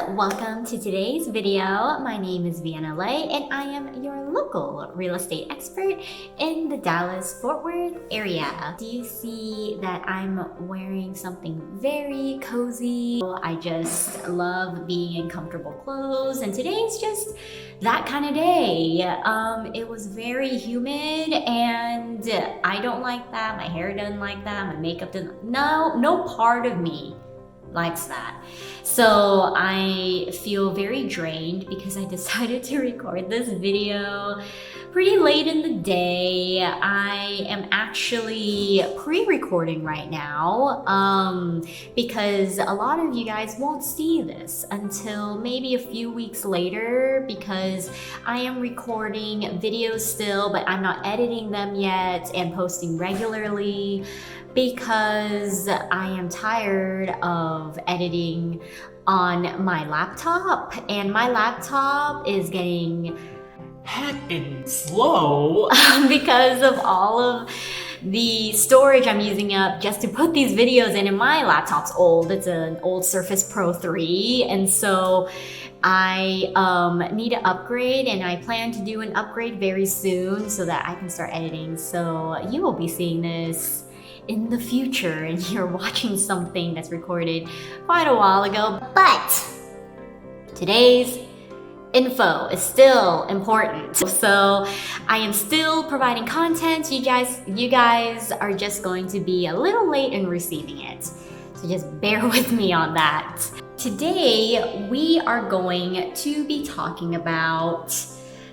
welcome to today's video. My name is Vienna Lay and I am your local real estate expert in the Dallas-Fort Worth area. Do you see that I'm wearing something very cozy? I just love being in comfortable clothes, and today's just that kind of day. It was very humid and I don't like that. My hair doesn't like that. My makeup doesn't. No part of me likes that. So I feel very drained because I decided to record this video pretty late in the day. I am actually pre-recording right now because a lot of you guys won't see this until maybe a few weeks later, because I am recording videos still, but I'm not editing them yet and posting regularly, because I am tired of editing on my laptop, and my laptop is getting heckin' slow because of all of the storage I'm using up just to put these videos in. And my laptop's old. It's an old Surface Pro 3, and so I need to upgrade, and I plan to do an upgrade very soon so that I can start editing. So you will be seeing this in the future, and you're watching something that's recorded quite a while ago. But today's info is still important, so I am still providing content. You guys are just going to be a little late in receiving it, so just bear with me on that. Today we are going to be talking about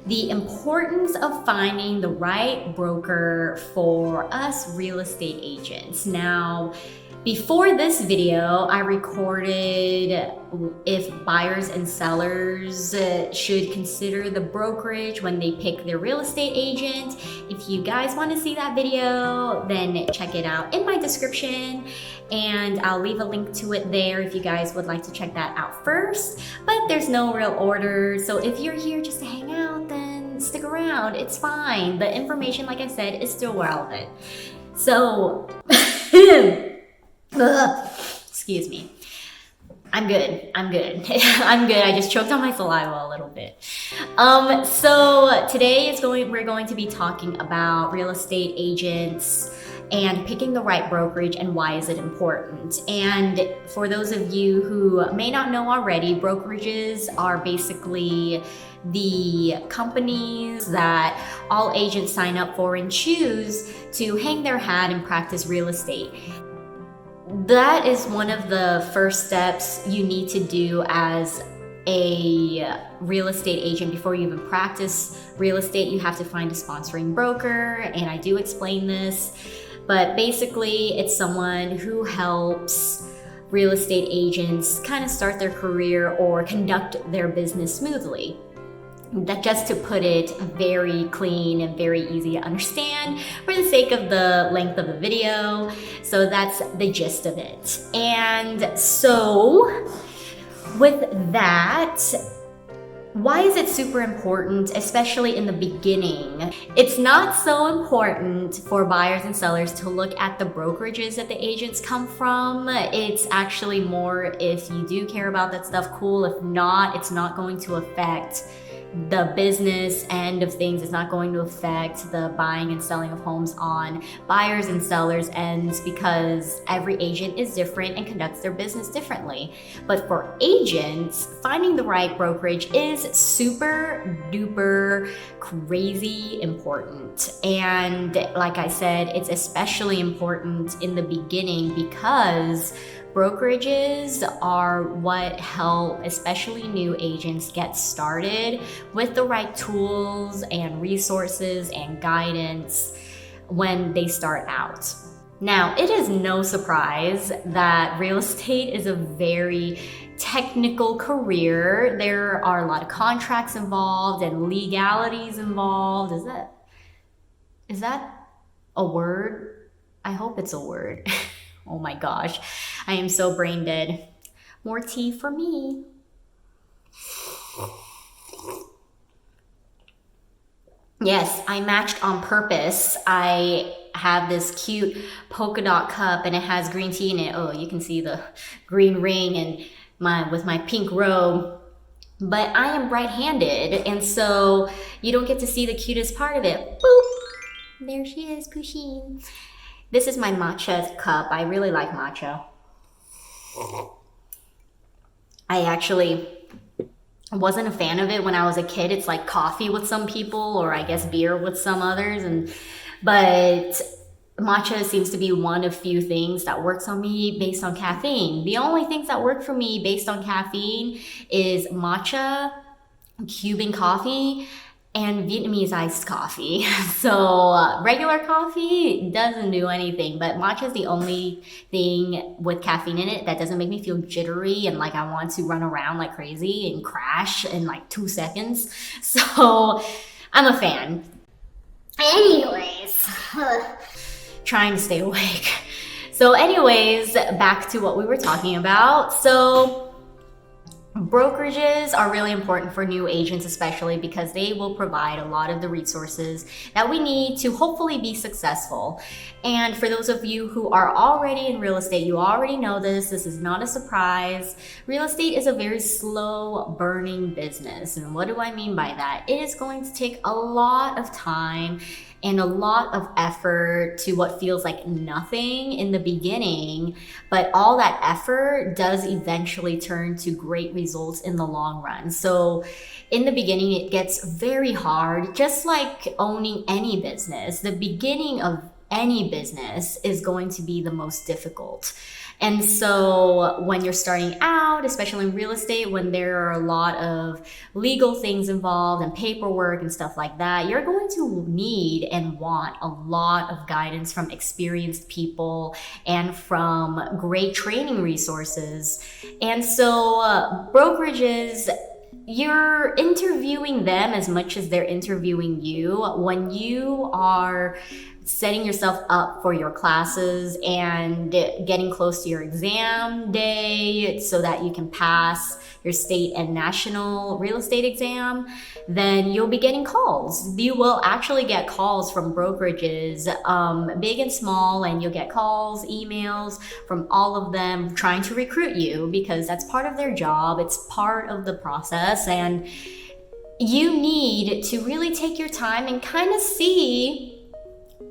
the importance of finding the right broker for us real estate agents. Now, before this video, I recorded if buyers and sellers should consider the brokerage when they pick their real estate agent. If you guys want to see that video, then check it out in my description, and I'll leave a link to it there if you guys would like to check that out first. But there's no real order, so if you're here just to hang out, then stick around. It's fine. The information, like I said, is still relevant. So excuse me. I'm good. I'm good. I just choked on my saliva a little bit. So today we're going to be talking about real estate agents and picking the right brokerage and why is it important. And for those of you who may not know already, brokerages are basically the companies that all agents sign up for and choose to hang their hat and practice real estate. That is one of the first steps you need to do as a real estate agent. Before you even practice real estate, you have to find a sponsoring broker, and I do explain this, but basically it's someone who helps real estate agents kind of start their career or conduct their business smoothly. That, just to put it very clean and very easy to understand for the sake of the length of the video. So that's the gist of it. And so with that, why is it super important, especially in the beginning? It's not so important for buyers and sellers to look at the brokerages that the agents come from. It's actually more, if you do care about that stuff, cool. If not, it's not going to affect the business end of things. Is not going to affect the buying and selling of homes on buyers and sellers ends, because every agent is different and conducts their business differently. But for agents, finding the right brokerage is super duper crazy important. And like I said, it's especially important in the beginning, because brokerages are what help especially new agents get started with the right tools and resources and guidance when they start out. Now, it is no surprise that real estate is a very technical career. There are a lot of contracts involved and legalities involved. Is that a word? I hope it's a word. Oh my gosh, I am so brain dead. More tea for me. Yes, I matched on purpose. I have this cute polka dot cup and it has green tea in it. Oh, you can see the green ring, and with my pink robe, but I am right-handed, and so you don't get to see the cutest part of it. Boop! There she is, Pusheen. This is my matcha cup. I really like matcha. I actually wasn't a fan of it when I was a kid. It's like coffee with some people, or I guess beer with some others, but matcha seems to be one of few things that works on me based on caffeine. The only things that work for me based on caffeine is matcha, Cuban coffee, and Vietnamese iced coffee. So regular coffee doesn't do anything, but matcha is the only thing with caffeine in it that doesn't make me feel jittery and like I want to run around like crazy and crash in like 2 seconds. So I'm a fan. Anyways, trying to stay awake. So anyways, back to what we were talking about. So brokerages are really important for new agents, especially because they will provide a lot of the resources that we need to hopefully be successful. And for those of you who are already in real estate, you already know this. This is not a surprise. Real estate is a very slow burning business. And what do I mean by that? It is going to take a lot of time and a lot of effort to what feels like nothing in the beginning, but all that effort does eventually turn to great results in the long run. So in the beginning, it gets very hard, just like owning any business. The beginning of any business is going to be the most difficult. And so when you're starting out, especially in real estate, when there are a lot of legal things involved and paperwork and stuff like that, you're going to need and want a lot of guidance from experienced people and from great training resources. And so brokerages, you're interviewing them as much as they're interviewing you. When you are setting yourself up for your classes and getting close to your exam day so that you can pass your state and national real estate exam, then you'll be getting calls. You will actually get calls from brokerages, big and small, and you'll get calls, emails from all of them trying to recruit you because that's part of their job. It's part of the process, and you need to really take your time and kind of see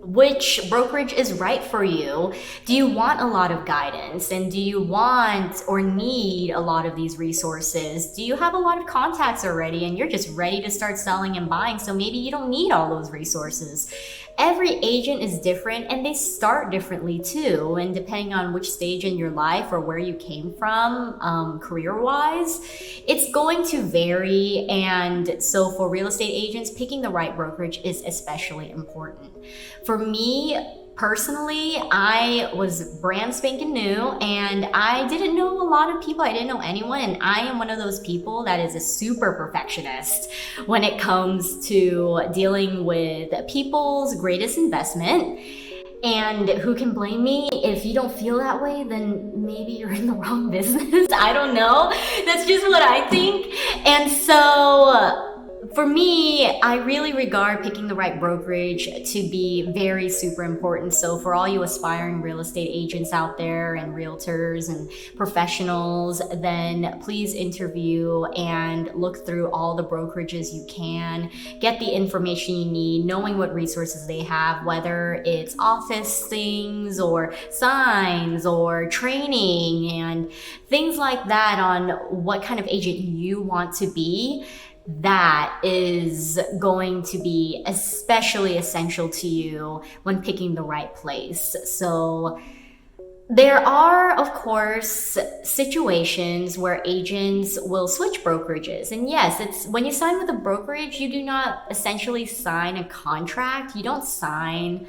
which brokerage is right for you. Do you want a lot of guidance? And do you want or need a lot of these resources? Do you have a lot of contacts already and you're just ready to start selling and buying? So maybe you don't need all those resources. Every agent is different and they start differently too. And depending on which stage in your life or where you came from, career-wise, it's going to vary. And so for real estate agents, picking the right brokerage is especially important. For me, personally, I was brand spanking new and I didn't know a lot of people. I didn't know anyone. And I am one of those people that is a super perfectionist when it comes to dealing with people's greatest investment. And who can blame me? If you don't feel that way, then maybe you're in the wrong business. I don't know. That's just what I think. And so for me, I really regard picking the right brokerage to be very super important. So for all you aspiring real estate agents out there and realtors and professionals, then please interview and look through all the brokerages you can. Get the information you need, knowing what resources they have, whether it's office things or signs or training and things like that on what kind of agent you want to be. That is going to be especially essential to you when picking the right place. So there are, of course, situations where agents will switch brokerages. And yes, it's when you sign with a brokerage, you do not essentially sign a contract. You don't sign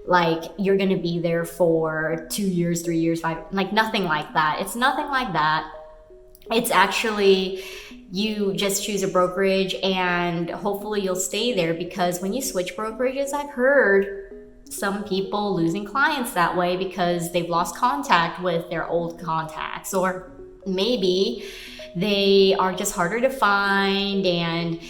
like you're going to be there for 2 years, 3 years, 5, like nothing like that. It's nothing like that. It's actually, you just choose a brokerage and hopefully you'll stay there, because when you switch brokerages, I've heard some people losing clients that way because they've lost contact with their old contacts, or maybe they are just harder to find and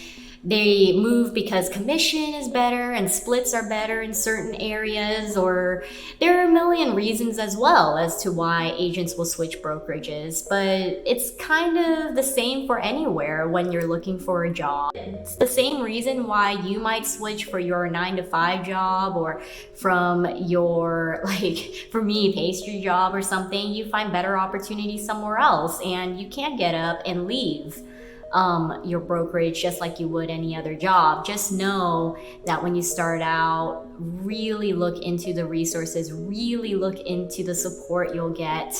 they move because commission is better and splits are better in certain areas, or there are a million reasons as well as to why agents will switch brokerages. But it's kind of the same for anywhere when you're looking for a job. It's the same reason why you might switch for your 9-to-5 job, or from your, like for me, pastry job or something. You find better opportunities somewhere else and you can get up and leave your brokerage just like you would any other job. Just know that when you start out, really look into the resources, really look into the support you'll get,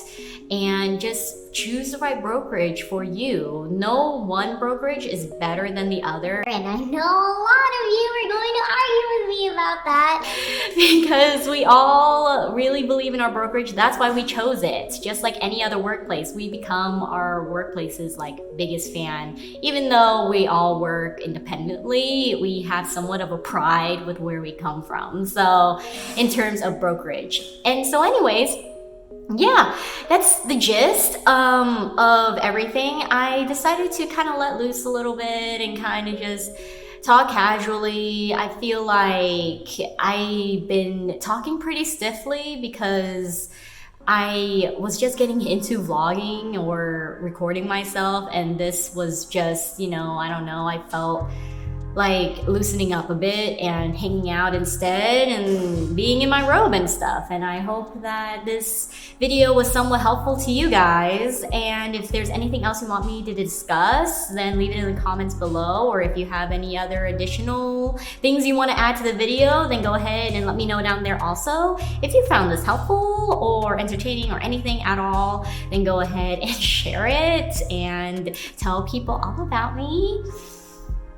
and just choose the right brokerage for you. No one brokerage is better than the other. And I know a lot of you are going to argue with me about that. Because we all really believe in our brokerage. That's why we chose it. Just like any other workplace, we become our workplace's like biggest fan. Even though we all work independently, we have somewhat of a pride with where we come from. So in terms of brokerage. And so anyways, yeah, that's the gist of everything. I decided to kind of let loose a little bit and kind of just talk casually. I feel like I've been talking pretty stiffly because I was just getting into vlogging or recording myself, and this was just, I don't know, I felt like loosening up a bit and hanging out instead and being in my robe and stuff. And I hope that this video was somewhat helpful to you guys. And if there's anything else you want me to discuss, then leave it in the comments below. Or if you have any other additional things you want to add to the video, then go ahead and let me know down there also. If you found this helpful or entertaining or anything at all, then go ahead and share it and tell people all about me.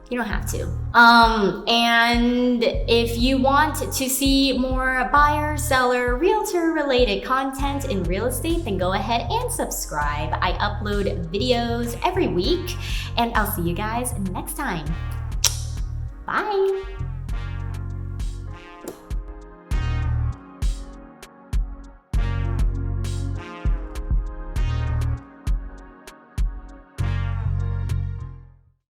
You don't have to. And if you want to see more buyer, seller, realtor related content in real estate, then go ahead and subscribe. I upload videos every week, and I'll see you guys next time. Bye.